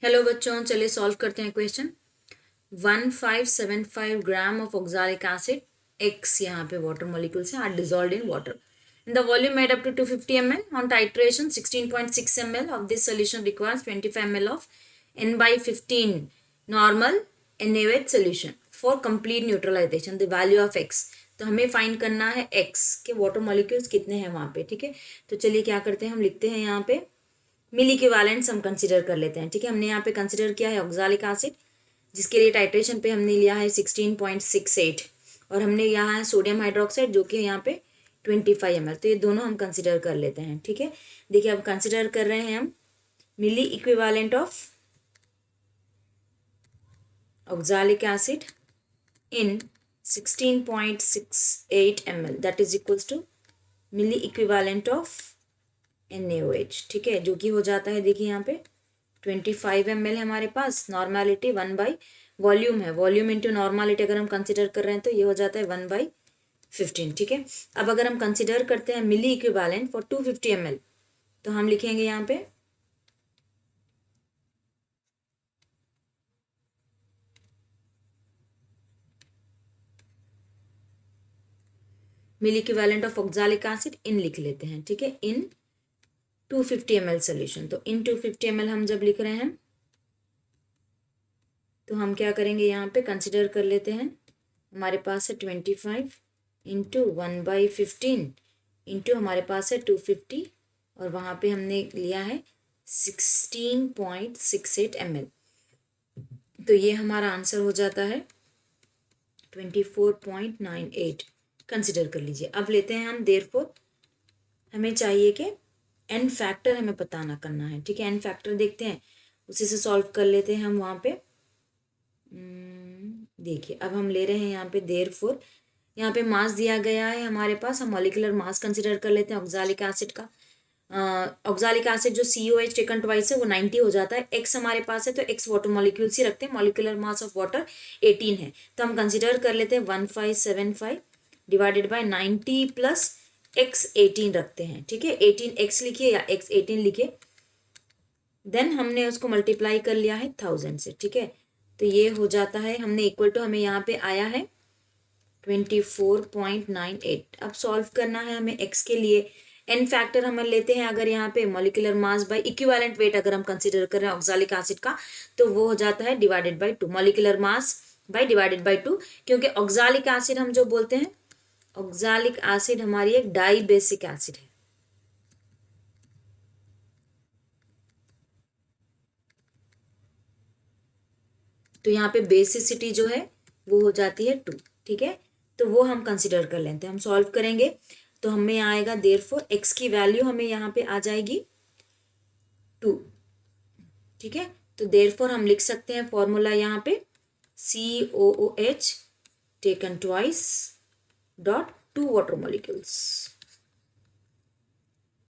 Hello बच्चों, चलिए solve करते हैं question. 1575 gram of oxalic acid x यहाँ पे वाटर मॉलिक्यूल्स हैं are dissolved in water in the volume made up to 250 ml on titration 16.6 ml of this solution requires 25 ml of n/15 normal NaOH solution for complete neutralization the value of x. तो हमें find करना है x के water molecules कितने हैं वहाँ पे। ठीक है, तो चलिए क्या करते हैं, हम लिखते हैं यहाँ पे मिल इक्विवेलेंट्स हम कंसिडर कर लेते हैं। ठीक है, हमने यहाँ पे कंसिडर किया है ऑक्सालिक एसिड, जिसके लिए टाइट्रेशन पे हमने लिया है 16.68 और हमने यहाँ है सोडियम हाइड्रोक्साइड जो कि यहाँ पे 25 ml। तो ये दोनों हम कंसिडर कर लेते हैं। ठीक है, देखिए अब कंसिडर कर रहे हैं हम milliequivalent of oxalic acid in 16.68 ml that is equals to milliequivalent of NaOH। ठीक है, जो कि हो जाता है, देखिए यहाँ पे 25 ml है हमारे पास। नॉर्मेलिटी 1/, वॉल्यूम है, वॉल्यूम इंटू नॉर्मेलिटी अगर हम कंसिडर कर रहे हैं तो ये हो जाता है 1/15। ठीक है, अब अगर हम कंसिडर करते हैं मिली इक्विवेलेंट फॉर 250 ml तो हम लिखेंगे यहाँ पे milliequivalent of oxalic acid in लिख लेते हैं। ठीक है, इन 250 ml सोल्यूशन। तो इन 250 ml हम जब लिख रहे हैं तो हम क्या करेंगे, यहाँ पे कंसिडर कर लेते हैं। हमारे पास है 25 इंटू 1/15 इंटू हमारे पास है 250 और वहाँ पे हमने लिया है 16.68 ml। तो ये हमारा आंसर हो जाता है 24.98। कंसिडर कर लीजिए। अब लेते हैं हम देयरफॉर, हमें चाहिए कि एन फैक्टर हमें पता ना करना है। ठीक है, एन फैक्टर देखते हैं, उसी से सॉल्व कर लेते हैं हम वहाँ पे। देखिए अब हम ले रहे हैं यहाँ पे देयरफॉर, यहाँ पे मास दिया गया है हमारे पास, हम मॉलिक्यूलर मास कंसिडर कर लेते हैं ऑक्सालिक एसिड का। ऑक्सालिक एसिड जो COH टेकन ट्वाइस है वो 90 हो जाता है। एक्स हमारे पास है तो एक्स वाटर मॉलिक्यूल्स ही रखते हैं। मॉलिक्यूलर मास ऑफ वाटर 18 है, तो हम कंसिडर कर लेते हैं 1575 डिवाइडेड बाय 90 प्लस एक्स 18 रखते हैं। ठीक है, 18x लिखिए या x 18 लिखिए, देन हमने उसको मल्टीप्लाई कर लिया है 1000 से। ठीक है, तो ये हो जाता है, हमने इक्वल टू हमें यहाँ पे आया है 24.98। अब सॉल्व करना है हमें x के लिए। एन फैक्टर हम लेते हैं, अगर यहाँ पे molecular mass by equivalent weight अगर हम कंसीडर कर रहे हैं ऑक्सालिक एसिड का, तो वो हो जाता है divided by 2, molecular mass by divided by 2, क्योंकि ऑक्सालिक एसिड हम जो बोलते हैं, ऑक्सालिक एसिड हमारी एक डाई बेसिक एसिड है। तो यहाँ पे बेसिसिटी जो है वो हो जाती है 2। ठीक है, तो वो हम कंसिडर कर लेते हैं। हम सॉल्व करेंगे तो हमें आएगा देयरफॉर एक्स की वैल्यू हमें यहाँ पे आ जाएगी 2। ठीक है, तो देयरफॉर हम लिख सकते हैं फॉर्मूला यहाँ पे COOH taken twice dot 2 water molecules.